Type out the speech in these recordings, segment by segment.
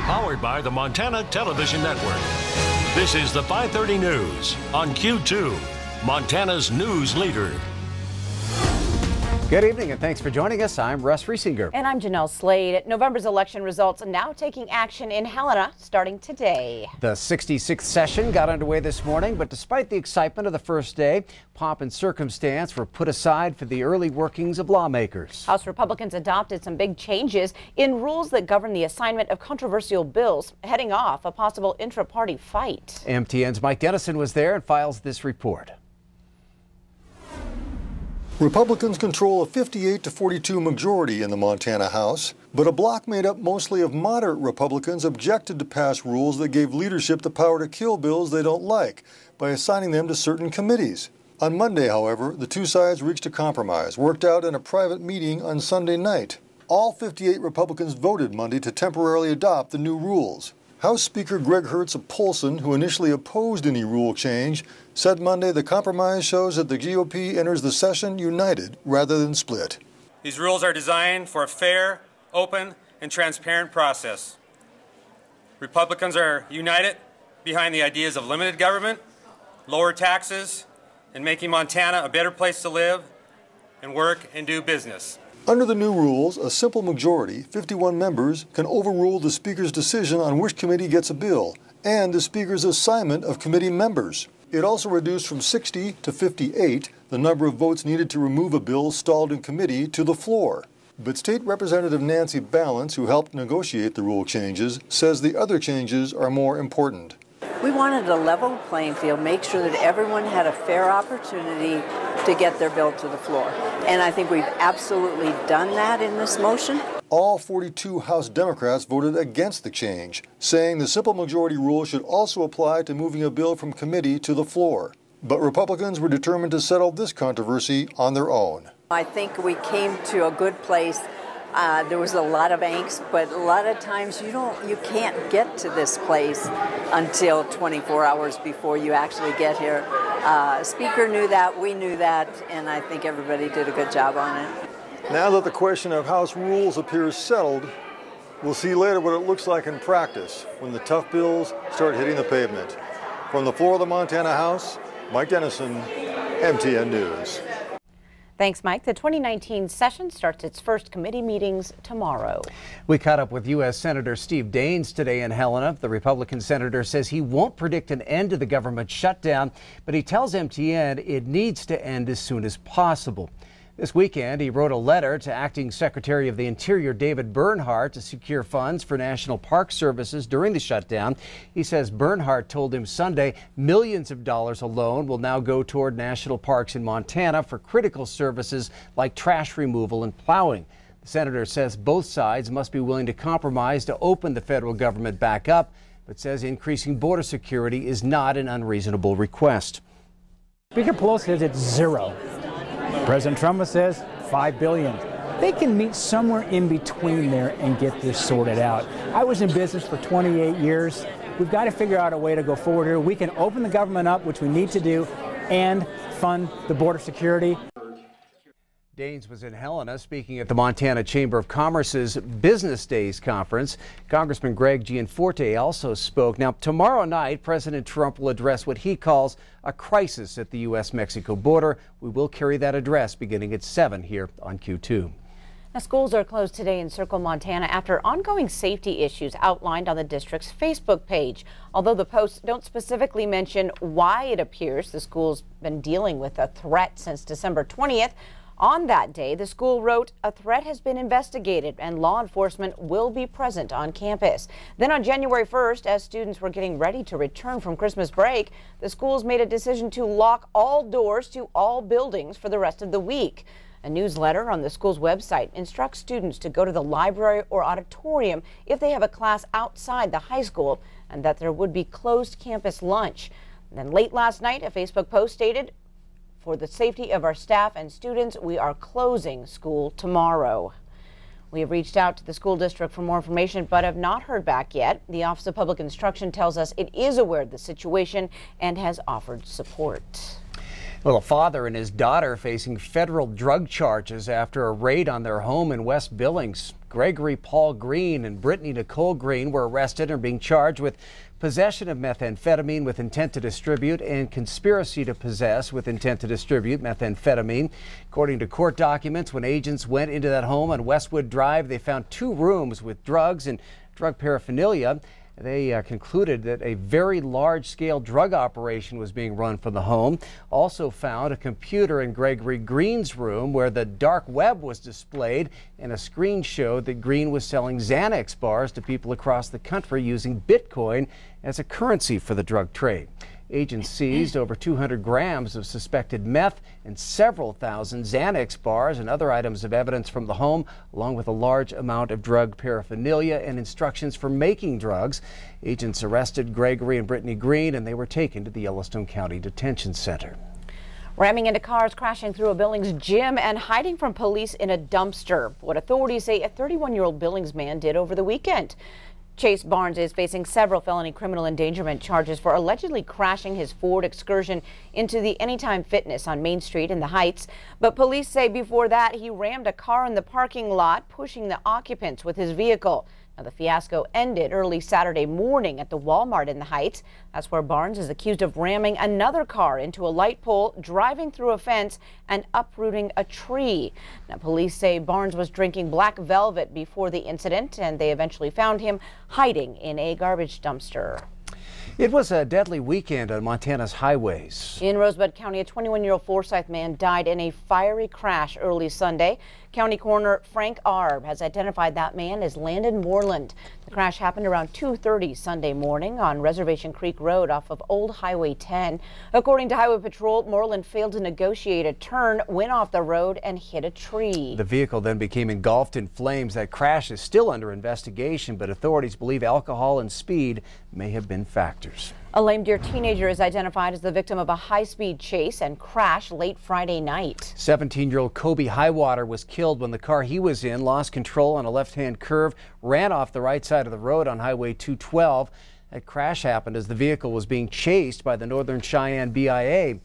Powered by the Montana Television Network. This is the 5:30 News on Q2, Montana's news leader. Good evening and thanks for joining us. I'm Russ Riesinger. And I'm Janelle Slade. November's election results are now taking action in Helena starting today. The 66th session got underway this morning, but despite the excitement of the first day, pomp and circumstance were put aside for the early workings of lawmakers. House Republicans adopted some big changes in rules that govern the assignment of controversial bills, heading off a possible intra-party fight. MTN's Mike Dennison was there and files this report. Republicans control a 58-42 majority in the Montana House, but a bloc made up mostly of moderate Republicans objected to pass rules that gave leadership the power to kill bills they don't like by assigning them to certain committees. On Monday, however, the two sides reached a compromise, worked out in a private meeting on Sunday night. All 58 Republicans voted Monday to temporarily adopt the new rules. House Speaker Greg Hertz of Polson, who initially opposed any rule change, said Monday the compromise shows that the GOP enters the session united rather than split. These rules are designed for a fair, open, and transparent process. Republicans are united behind the ideas of limited government, lower taxes, and making Montana a better place to live and work and do business. Under the new rules, a simple majority, 51 members, can overrule the Speaker's decision on which committee gets a bill and the Speaker's assignment of committee members. It also reduced from 60 to 58 the number of votes needed to remove a bill stalled in committee to the floor. But State Representative Nancy Balance, who helped negotiate the rule changes, says the other changes are more important. We wanted a level playing field, make sure that everyone had a fair opportunity to get their bill to the floor. And I think we've absolutely done that in this motion. All 42 House Democrats voted against the change, saying the simple majority rule should also apply to moving a bill from committee to the floor. But Republicans were determined to settle this controversy on their own. I think we came to a good place. There was a lot of angst, but a lot of times you can't get to this place until 24 hours before you actually get here. Speaker knew that, we knew that, and I think everybody did a good job on it. Now that the question of House rules appears settled, we'll see later what it looks like in practice when the tough bills start hitting the pavement. From the floor of the Montana House, Mike Dennison, MTN News. Thanks, Mike. The 2019 session starts its first committee meetings tomorrow. We caught up with U.S. Senator Steve Daines today in Helena. The Republican senator says he won't predict an end to the government shutdown, but he tells MTN it needs to end as soon as possible. This weekend, he wrote a letter to Acting Secretary of the Interior David Bernhardt to secure funds for National Park Services during the shutdown. He says Bernhardt told him Sunday millions of dollars alone will now go toward national parks in Montana for critical services like trash removal and plowing. The senator says both sides must be willing to compromise to open the federal government back up, but says increasing border security is not an unreasonable request. Speaker Pelosi says it's zero. President Trump says $5 billion. They can meet somewhere in between there and get this sorted out. I was in business for 28 years. We've got to figure out a way to go forward here. We can open the government up, which we need to do, and fund the border security. Daines was in Helena speaking at the Montana Chamber of Commerce's Business Days Conference. Congressman Greg Gianforte also spoke. Now, tomorrow night, President Trump will address what he calls a crisis at the U.S.-Mexico border. We will carry that address beginning at 7 here on Q2. Now, schools are closed today in Circle, Montana after ongoing safety issues outlined on the district's Facebook page. Although the posts don't specifically mention why, it appears the school's been dealing with a threat since December 20th. On that day, the school wrote, "A threat has been investigated and law enforcement will be present on campus." Then on January 1st, as students were getting ready to return from Christmas break, the schools made a decision to lock all doors to all buildings for the rest of the week. A newsletter on the school's website instructs students to go to the library or auditorium if they have a class outside the high school, and that there would be closed campus lunch. And then late last night, a Facebook post stated, "For the safety of our staff and students, we are closing school tomorrow." We have reached out to the school district for more information, but have not heard back yet. The Office of Public Instruction tells us it is aware of the situation and has offered support. Well, a father and his daughter facing federal drug charges after a raid on their home in West Billings. Gregory Paul Green and Brittany Nicole Green were arrested and are being charged with possession of methamphetamine with intent to distribute and conspiracy to possess with intent to distribute methamphetamine. According to court documents, when agents went into that home on Westwood Drive, they found 2 rooms with drugs and drug paraphernalia. They concluded that a very large-scale drug operation was being run from the home. Also found a computer in Gregory Green's room where the dark web was displayed, and a screen showed that Green was selling Xanax bars to people across the country using Bitcoin as a currency for the drug trade. Agents seized over 200 grams of suspected meth and several thousand Xanax bars and other items of evidence from the home, along with a large amount of drug paraphernalia and instructions for making drugs. Agents arrested Gregory and Brittany Green, and they were taken to the Yellowstone County Detention Center. Ramming into cars, crashing through a Billings gym, and hiding from police in a dumpster. What authorities say a 31-year-old Billings man did over the weekend. Chase Barnes is facing several felony criminal endangerment charges for allegedly crashing his Ford Excursion into the Anytime Fitness on Main Street in the Heights. But police say before that he rammed a car in the parking lot, pushing the occupants with his vehicle. Now, the fiasco ended early Saturday morning at the Walmart in the Heights. That's where Barnes is accused of ramming another car into a light pole, driving through a fence, and uprooting a tree. Now, police say Barnes was drinking Black Velvet before the incident, and they eventually found him hiding in a garbage dumpster. It was a deadly weekend on Montana's highways. In Rosebud County, a 21-year-old Forsyth man died in a fiery crash early Sunday. County Coroner Frank Arb has identified that man as Landon Moreland. The crash happened around 2:30 Sunday morning on Reservation Creek Road off of Old Highway 10. According to Highway Patrol, Moreland failed to negotiate a turn, went off the road, and hit a tree. The vehicle then became engulfed in flames. That crash is still under investigation, but authorities believe alcohol and speed may have been factors. A Lame Deer teenager is identified as the victim of a high-speed chase and crash late Friday night. 17-year-old Kobe Highwater was killed when the car he was in lost control on a left-hand curve, ran off the right side of the road on Highway 212. That crash happened as the vehicle was being chased by the Northern Cheyenne BIA.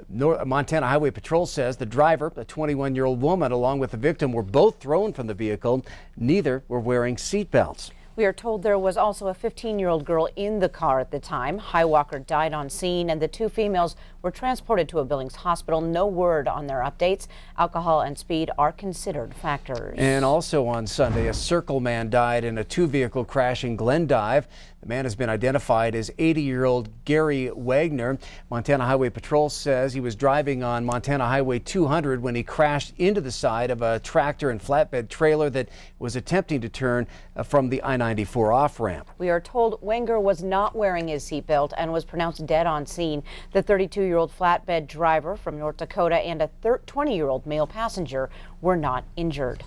Montana Highway Patrol says the driver, a 21-year-old woman, along with the victim, were both thrown from the vehicle. Neither were wearing seatbelts. We are told there was also a 15-year-old girl in the car at the time. Highwalker died on scene, and the 2 females were transported to a Billings hospital. No word on their updates. Alcohol and speed are considered factors. And also on Sunday, a Circle man died in a 2-vehicle crash in Glendive. The man has been identified as 80-year-old Gary Wagner. Montana Highway Patrol says he was driving on Montana Highway 200 when he crashed into the side of a tractor and flatbed trailer that was attempting to turn from the I-94 off-ramp. We are told Wenger was not wearing his seatbelt and was pronounced dead on scene. The 32-year-old flatbed driver from North Dakota and a 20-year-old male passenger were not injured.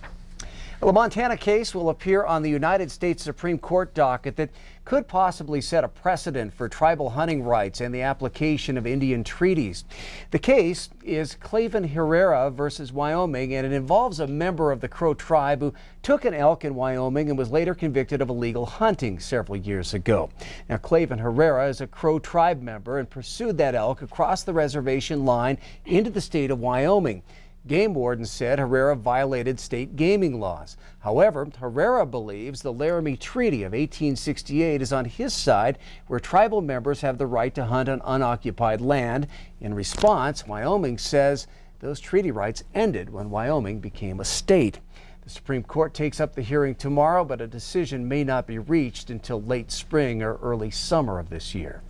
Well, a Montana case will appear on the United States Supreme Court docket that could possibly set a precedent for tribal hunting rights and the application of Indian treaties. The case is Clavin Herrera versus Wyoming, and it involves a member of the Crow tribe who took an elk in Wyoming and was later convicted of illegal hunting several years ago. Now, Clavin Herrera is a Crow tribe member and pursued that elk across the reservation line into the state of Wyoming. Game wardens said Herrera violated state gaming laws. However, Herrera believes the Laramie Treaty of 1868 is on his side, where tribal members have the right to hunt on unoccupied land. In response, Wyoming says those treaty rights ended when Wyoming became a state. The Supreme Court takes up the hearing tomorrow, but a decision may not be reached until late spring or early summer of this year.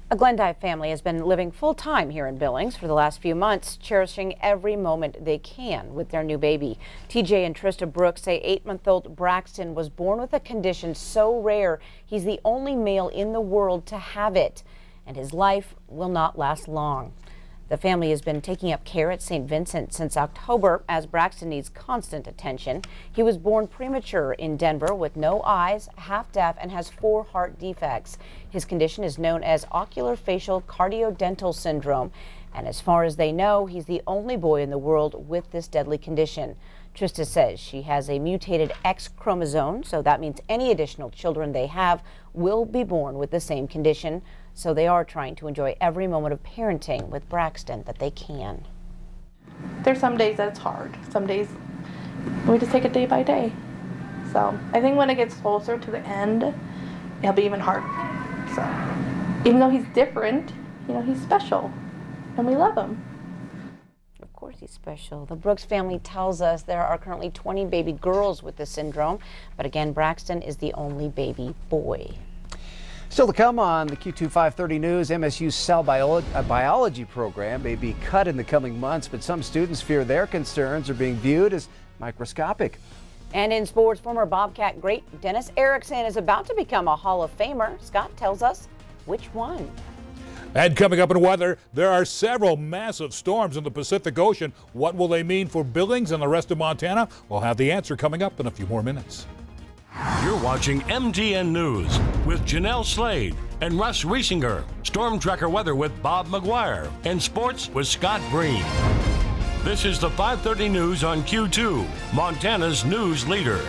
A Glendive family has been living full-time here in Billings for the last few months, cherishing every moment they can with their new baby. TJ and Trista Brooks say 8-month-old Braxton was born with a condition so rare he's the only male in the world to have it, and his life will not last long. The family has been taking up care at St. Vincent since October as Braxton needs constant attention. He was born premature in Denver with no eyes, half deaf, and has 4 heart defects. His condition is known as oculofacial cardiodental syndrome, and as far as they know, he's the only boy in the world with this deadly condition. Trista says she has a mutated X chromosome, so that means any additional children they have will be born with the same condition. So they are trying to enjoy every moment of parenting with Braxton that they can. There's some days that it's hard. Some days we just take it day by day. So I think when it gets closer to the end, it'll be even harder. So even though he's different, you know, he's special, and we love him. Of course he's special. The Brooks family tells us there are currently 20 baby girls with this syndrome, but again, Braxton is the only baby boy. Still to come on the Q2 530 News, MSU's cell biology program may be cut in the coming months, but some students fear their concerns are being viewed as microscopic. And in sports, former Bobcat great Dennis Erickson is about to become a Hall of Famer. Scott tells us which one. And coming up in weather, there are several massive storms in the Pacific Ocean. What will they mean for Billings and the rest of Montana? We'll have the answer coming up in a few more minutes. You're watching MTN News with Janelle Slade and Russ Riesinger. Storm Tracker weather with Bob McGuire. And sports with Scott Breen. This is the 530 News on Q2, Montana's news leader.